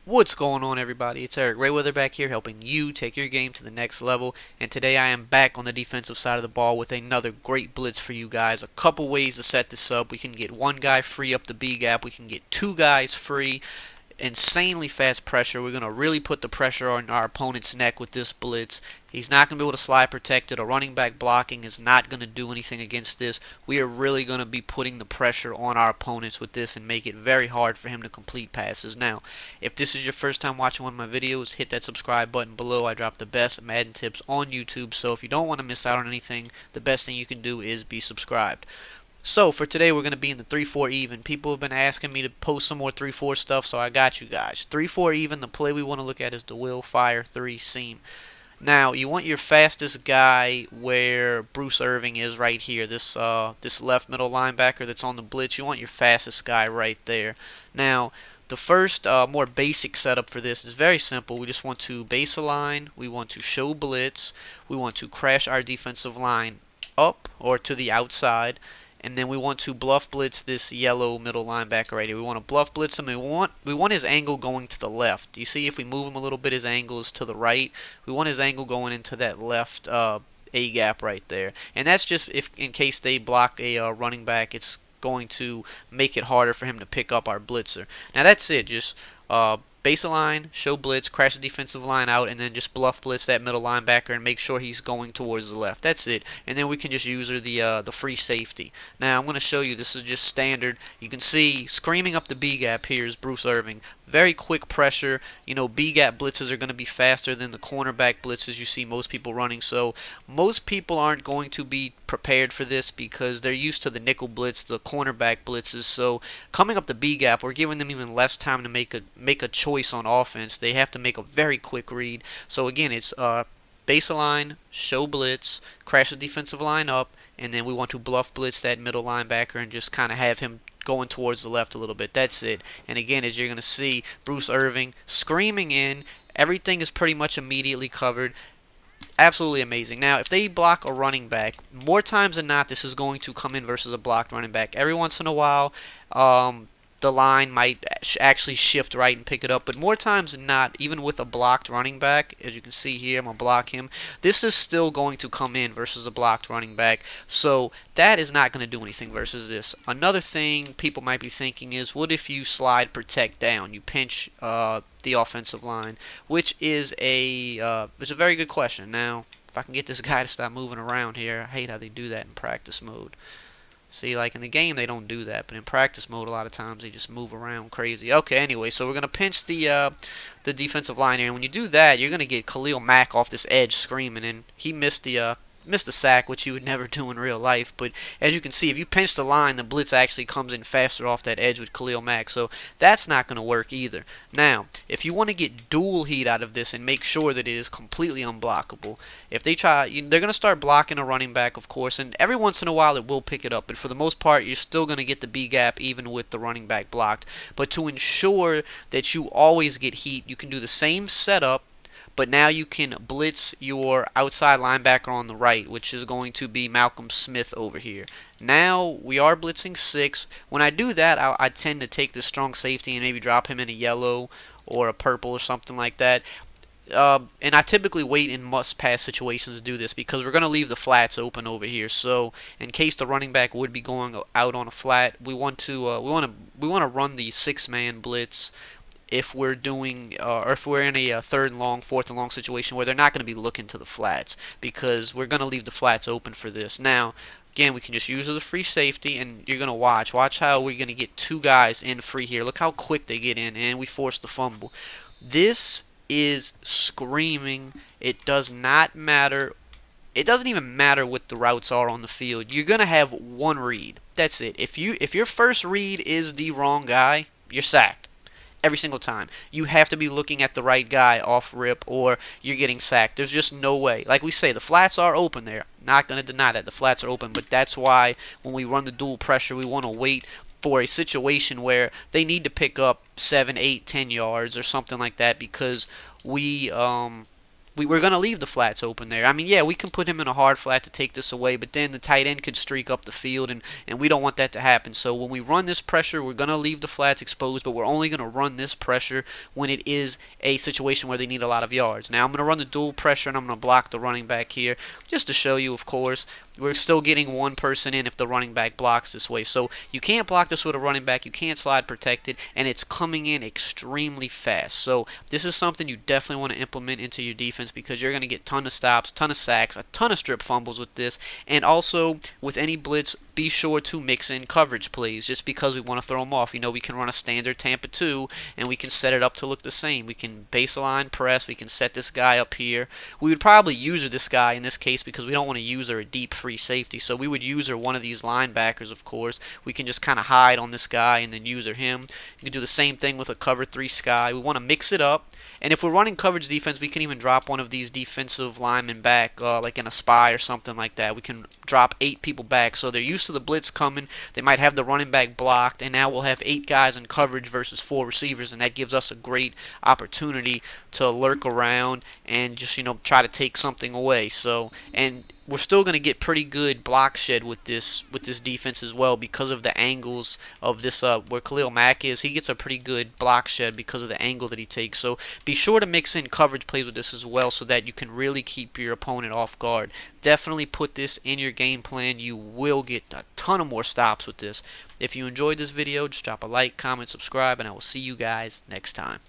What's going on, everybody? It's EricRayweather back here helping you take your game to the next level. And today I am back on the defensive side of the ball with another great blitz for you guys. A couple ways to set this up. We can get one guy free up the B gap. We can get two guys free. Insanely fast pressure. We're going to really put the pressure on our opponent's neck with this blitz. He's not going to be able to slide protected. A running back blocking is not going to do anything against this. We are really going to be putting the pressure on our opponents with this and make it very hard for him to complete passes. Now, if this is your first time watching one of my videos, hit that subscribe button below. I drop the best Madden tips on YouTube, so if you don't want to miss out on anything, the best thing you can do is be subscribed. So for today we're going to be in the 3-4 even. People have been asking me to post some more 3-4 stuff, so I got you guys. 3-4 even, the play we want to look at is the will fire 3 seam. Now you want your fastest guy where Bruce Irving is right here. This left middle linebacker that's on the blitz. You want your fastest guy right there. Now the first more basic setup for this is very simple. We just want to base a line. We want to show blitz. We want to crash our defensive line up or to the outside. And then we want to bluff blitz this yellow middle linebacker right here. We want to bluff blitz him, and we want his angle going to the left. You see, if we move him a little bit, his angle is to the right. We want his angle going into that left A gap right there. And that's just if in case they block a running back, it's going to make it harder for him to pick up our blitzer. Now that's it. Just base a line, show blitz, crash the defensive line out, and then just bluff blitz that middle linebacker and make sure he's going towards the left. That's it. And then we can just use the free safety. Now I'm going to show you. This is just standard. You can see screaming up the B gap here is Bruce Irving. Very quick pressure. You know, B gap blitzes are going to be faster than the cornerback blitzes you see most people running. So most people aren't going to be prepared for this because they're used to the nickel blitz, the cornerback blitzes. So coming up the B gap, we're giving them even less time to make a choice on offense. They have to make a very quick read. So again, it's base a line, show blitz, crash the defensive line up, and then we want to bluff blitz that middle linebacker and just kind of have him going towards the left a little bit. That's it. And again, as you're going to see, Bruce Irving screaming in. Everything is pretty much immediately covered. Absolutely amazing. Now, if they block a running back, more times than not, this is going to come in versus a blocked running back. Every once in a while, the line might actually shift right and pick it up, but more times than not, even with a blocked running back, as you can see here, I'm going to block him, this is still going to come in versus a blocked running back, so that is not going to do anything versus this. Another thing people might be thinking is, what if you slide protect down, you pinch the offensive line, which is it's a very good question. Now, if I can get this guy to stop moving around here, I hate how they do that in practice mode. See, like in the game they don't do that, but in practice mode a lot of times they just move around crazy. Okay, anyway, so we're gonna pinch the defensive line here, and when you do that, you're gonna get Khalil Mack off this edge screaming, and he missed the sack, which you would never do in real life. But as you can see, if you pinch the line, the blitz actually comes in faster off that edge with Khalil Mack. So that's not going to work either. Now, if you want to get dual heat out of this and make sure that it is completely unblockable, if they try, they're going to start blocking a running back, of course, and every once in a while it will pick it up. But for the most part, you're still going to get the B gap even with the running back blocked. But to ensure that you always get heat, you can do the same setup, but now you can blitz your outside linebacker on the right, which is going to be Malcolm Smith over here. Now we are blitzing 6. When I do that, I tend to take the strong safety and maybe drop him in a yellow or a purple or something like that. And I typically wait in must-pass situations to do this because we're going to leave the flats open over here. So in case the running back would be going out on a flat, we want to run the 6-man blitz if we're doing or if we're in a third and long, fourth and long situation where they're not going to be looking to the flats because we're going to leave the flats open for this. Now, again, we can just use the free safety, and you're going to watch how we're going to get 2 guys in free here. Look how quick they get in, and we force the fumble. This is screaming. It does not matter. It doesn't even matter what the routes are on the field. You're going to have one read. That's it. If your first read is the wrong guy, you're sacked. Every single time. You have to be looking at the right guy off rip or you're getting sacked. There's just no way. Like we say, the flats are open there. Not going to deny that. The flats are open, but that's why when we run the dual pressure, we want to wait for a situation where they need to pick up 7, 8, 10 yards or something like that because we we're going to leave the flats open there. I mean, yeah, we can put him in a hard flat to take this away, but then the tight end could streak up the field, and we don't want that to happen. So when we run this pressure, we're going to leave the flats exposed, but we're only going to run this pressure when it is a situation where they need a lot of yards. Now I'm going to run the dual pressure, and I'm going to block the running back here, just to show you, of course. We're still getting one person in if the running back blocks this way. So you can't block this with a running back. You can't slide protect it, and it's coming in extremely fast. So this is something you definitely want to implement into your defense because you're going to get a ton of stops, a ton of sacks, a ton of strip fumbles with this. And also, with any blitz, be sure to mix in coverage plays just because we want to throw them off. You know, we can run a standard Tampa 2, and we can set it up to look the same. We can baseline press. We can set this guy up here. We would probably user this guy in this case because we don't want to user a deep free safety. So we would user one of these linebackers, of course. We can just kind of hide on this guy and then user him. You can do the same thing with a cover 3 sky. We want to mix it up. And if we're running coverage defense, we can even drop one of these defensive linemen back, like in a spy or something like that. We can drop 8 people back. So they're used to the blitz coming. They might have the running back blocked, and now we'll have 8 guys in coverage versus 4 receivers, and that gives us a great opportunity to lurk around and just, you know, try to take something away. So, and we're still going to get pretty good block shed with this defense as well because of the angles of this where Khalil Mack is. He gets a pretty good block shed because of the angle that he takes. So be sure to mix in coverage plays with this as well so that you can really keep your opponent off guard. Definitely put this in your game plan. You will get a ton of more stops with this. If you enjoyed this video, just drop a like, comment, subscribe, and I will see you guys next time.